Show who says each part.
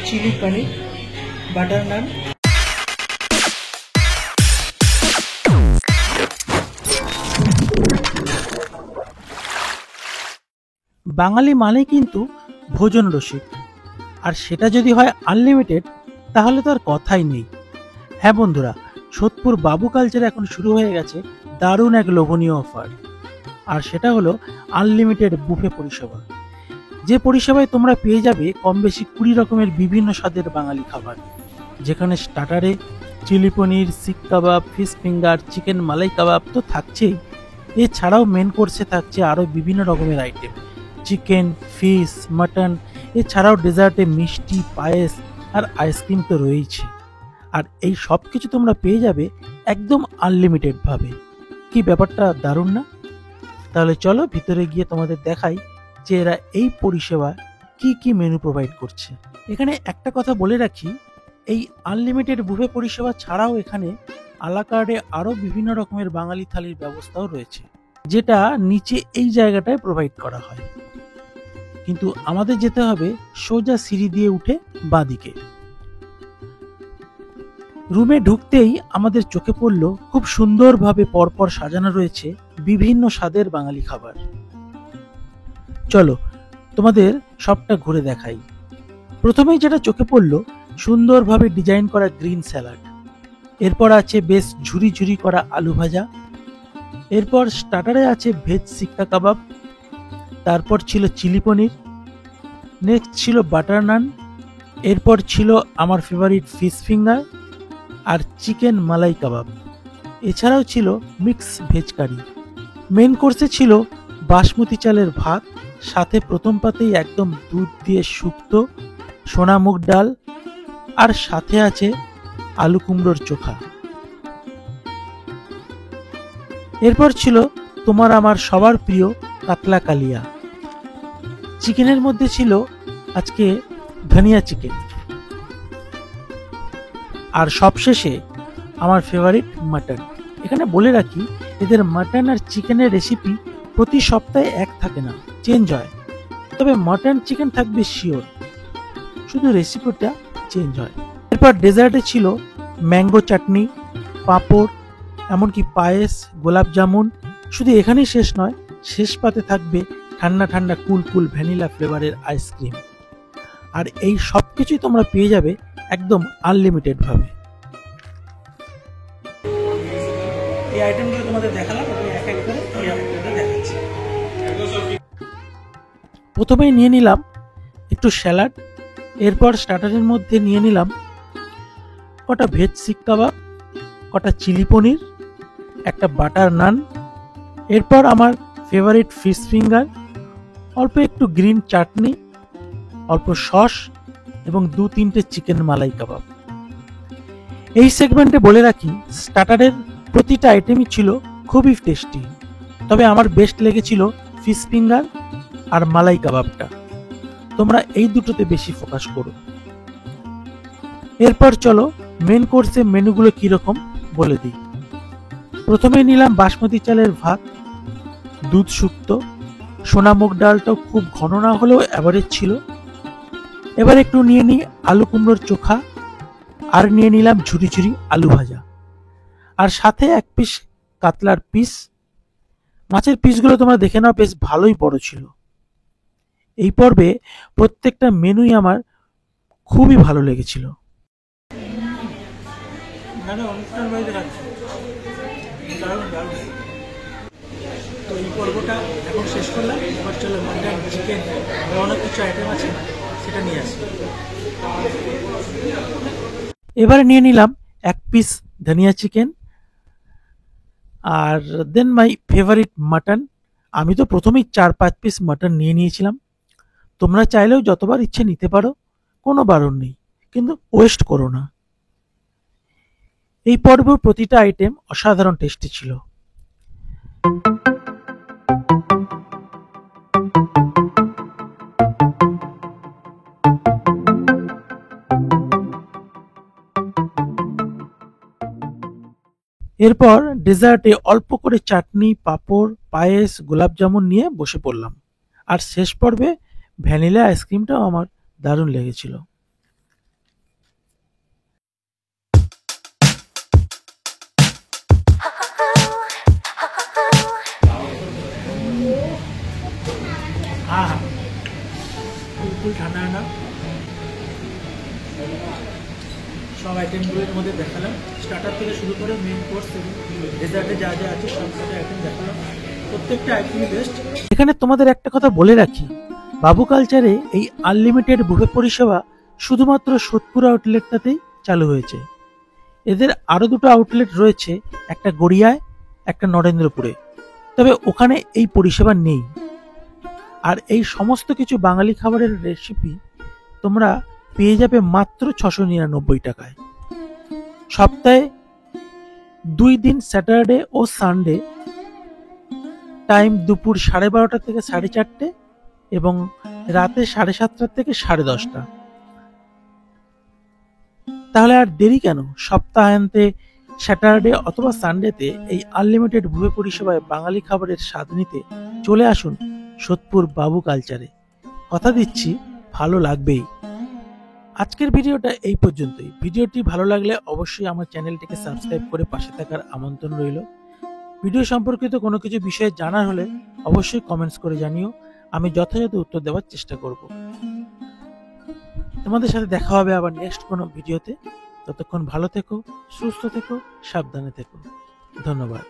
Speaker 1: Chilli পনির, butter নান। বাঙালি মানে কিন্তু ভোজন রসিক, আর সেটা যদি হয় আনলিমিটেড তাহলে তো আর কথাই নেই। হ্যাঁ বন্ধুরা, সোদপুর বাবু কালচারে এখন শুরু হয়ে গেছে দারুণ এক লোভনীয় অফার, আর সেটা হলো আনলিমিটেড বুফে পরিষেবা। যে পরিষেবায় তোমরা পেয়ে যাবে কম বেশি 20 রকমের বিভিন্ন স্বাদের বাঙালি খাবার, যেখানে স্টার্টারে চিলি পনির, শিক কাবাব, ফিশ ফিঙ্গার, চিকেন মালাই কাবাব তো থাকছেই। এছাড়াও মেন কোর্সে থাকছে আরও বিভিন্ন রকমের আইটেম, চিকেন, ফিশ, মাটন। এছাড়াও ডেজার্টে মিষ্টি, পায়েস আর আইসক্রিম তো রয়েছে। আর এই সব কিছু তোমরা পেয়ে যাবে একদম আনলিমিটেড ভাবে। কি ব্যাপারটা দারুণ না? তাহলে চলো ভিতরে গিয়ে তোমাদের দেখাই যে এরা এই পরিষেবা কি কি মেনু প্রোভাইড করছে। এখানে একটা কথা বলে রাখি, এই আনলিমিটেড বুফে পরিষেবা ছাড়াও এখানে আলা কার্ডে আরও বিভিন্ন রকমের বাঙালি থালির ব্যবস্থাও রয়েছে, যেটা নিচে এই জায়গাটায় প্রোভাইড করা হয়। কিন্তু আমাদের যেতে হবে সোজা সিঁড়ি দিয়ে উঠে বাঁদিকে। রুমে ঢুকতেই আমাদের চোখে পড়ল খুব সুন্দরভাবে পরপর সাজানো রয়েছে বিভিন্ন স্বাদের বাঙালি খাবার। চলো তোমাদের সবটা ঘুরে দেখাই। প্রথমেই যেটা চোখে পড়ল, সুন্দরভাবে ডিজাইন করা গ্রিন স্যালাড। এরপর আছে বেশ ঝুরি ঝুরি করা আলু ভাজা। এরপর স্টার্টারে আছে ভেজ সিক্কা কাবাব। তারপর ছিল চিলি পনির। নেক্সট ছিল বাটার নান। এরপর ছিল আমার ফেভারিট ফিশ ফিঙ্গার আর চিকেন মালাই কাবাব। এছাড়াও ছিল মিক্স ভেজ কারি। মেন কোর্সে ছিল বাসমতি চালের ভাত, সাথে প্রথম পাতেই একদম দুধ দিয়ে শুক্তো, সোনা মুগ ডাল, আর সাথে আছে আলু কুমড়োর চোখা। এরপর ছিল তোমার আমার সবার প্রিয় কাতলা কালিয়া। চিকেনের মধ্যে ছিল আজকে ধনিয়া চিকেন। আর সবশেষে আমার ফেভারিট মাটন। এখানে বলে রাখি, এদের মাটন আর চিকেনের রেসিপি প্রতি সপ্তাহে এক থাকে না, চেঞ্জ হয়। তবে মাটন চিকেন থাকবে শিওর, শুধু রেসিপিটা চেঞ্জ হয়। এরপর ডেজার্টে ছিল ম্যাঙ্গো চাটনি, পাঁপড়, এমনকি পায়েস, গোলাপ জামুন। শুধু এখানেই শেষ নয়, শেষ পাতে থাকবে ঠান্ডা ঠান্ডা কুল কুল ভ্যানিলা ফ্লেভারের আইসক্রিম। আর এই সব কিছুই তোমরা পেয়ে যাবে একদম আনলিমিটেড ভাবে। এই আইটেমগুলো তোমাদের দেখালাম, এক এক করে দেখাচ্ছি। প্রথমেই নিয়ে নিলাম একটু স্যালাড। এরপর স্টার্টারের মধ্যে নিয়ে নিলাম কটা ভেজ শিক কাবাব, কটা চিলি পনির, একটা বাটার নান। এরপর আমার ফেভারিট ফিশ ফিঙ্গার, অল্প একটু গ্রিন চাটনি, অল্প সস এবং 2-3টে চিকেন মালাই কাবাব। এই সেগমেন্টে বলে রাখি, স্টার্টারের প্রতিটা আইটেমই ছিল খুবই টেস্টি, তবে আমার বেস্ট লেগেছিল ফিশ ফিঙ্গার আর মালাই কাবাবটা। তোমরা এই দুটোতে বেশি ফোকাস করো। এরপর চলো মেন কোর্সে মেনুগুলো কিরকম বলে দিই। প্রথমে নিলাম বাসমতি চালের ভাত, দুধ শুক্তো, সোনা মুগ ডালটাও খুব ঘন না হলেও অ্যাভারেজ ছিল। এবার একটু নিয়ে নিই আলু কুমড়োর চোখা, আর নিয়ে নিলাম ঝুরি ঝুরি আলু ভাজা, আর সাথে এক পিস কাতলার পিস। মাছের পিসগুলো তোমরা দেখে নাও, বেশ ভালোই বড় ছিল। এই পর্বে প্রত্যেকটা মেনুই আমার খুবই ভালো লেগেছিল। তো এই পর্বটা এখন শেষ করলাম। এবার চলো মাটন, চিকেন, অনেক কিছু আইটেম আছে, সেটা নিয়ে আসি। এবারে নিয়ে নিলাম এক পিস ধনিয়া চিকেন, আর দেন মাই ফেভারিট মাটন। আমি তো প্রথমেই 4-5 পিস মাটন নিয়ে নিয়েছিলাম। তোমরা চাইলেও যতবার ইচ্ছে নিতে পারো, কোনো বারণ নেই, কিন্তু ওয়েস্ট করো না। এই পর্বের প্রতিটা আইটেম অসাধারণ টেস্টি ছিল। এরপর ডেজার্টে অল্প করে চাটনি, পাঁপড়, পায়েস, গোলাপ জামুন নিয়ে বসে পড়লাম। আর শেষ পর্বে ভ্যানিলা আইসক্রিমটাও আমার দারুণ লেগেছিল। আইটেমগুলোর মধ্যে দেখালাম, স্টার্টার থেকে শুরু করে মেইন কোর্স এবং ডেজার্টে যা যা আছে সবকটা আইটেম দেখালাম। প্রত্যেকটা আইটেমই বেস্ট। এখানে তোমাদের একটা কথা বলে রাখি, বাবু কালচারে এই আনলিমিটেড বুফে পরিষেবা শুধুমাত্র সোদপুর আউটলেটটাতেই চালু হয়েছে। এদের আরো দুটো আউটলেট রয়েছে, একটা গড়িয়ায়, একটা নরেন্দ্রপুরে, তবে ওখানে এই পরিষেবা নেই। আর এই সমস্ত কিছু বাঙালি খাবারের রেসিপি তোমরা পেয়ে যাবে মাত্র 699 টাকায়। সপ্তাহে 2 দিন, স্যাটারডে ও সানডে, টাইম দুপুর 12:30 থেকে 4:30 এবং রাতে 7:30 থেকে 10:30। তাহলে আর দেরি কেন? সপ্তাহান্তে স্যাটারডে অথবা সানডেতে এই আনলিমিটেড বুফে পরিষেবায় বাঙালি খাবারের স্বাদ নিতে চলে আসুন সোদপুর বাবু কালচারে। কথা দিচ্ছি ভালো লাগবেই। আজকের ভিডিওটা এই পর্যন্তই। ভিডিওটি ভালো লাগলে অবশ্যই আমার চ্যানেলটিকে সাবস্ক্রাইব করে পাশে থাকার আমন্ত্রণ রইল। ভিডিও সম্পর্কিত কোনো কিছু বিষয়ে জানার হলে অবশ্যই কমেন্টস করে জানিও, আমি যথাযথ উত্তর দেওয়ার চেষ্টা করব। তোমাদের সাথে দেখা হবে আবার নেক্সট কোনো ভিডিওতে। ততক্ষণ ভালো থেকো, সুস্থ থেকো, সাবধানে থেকো। ধন্যবাদ।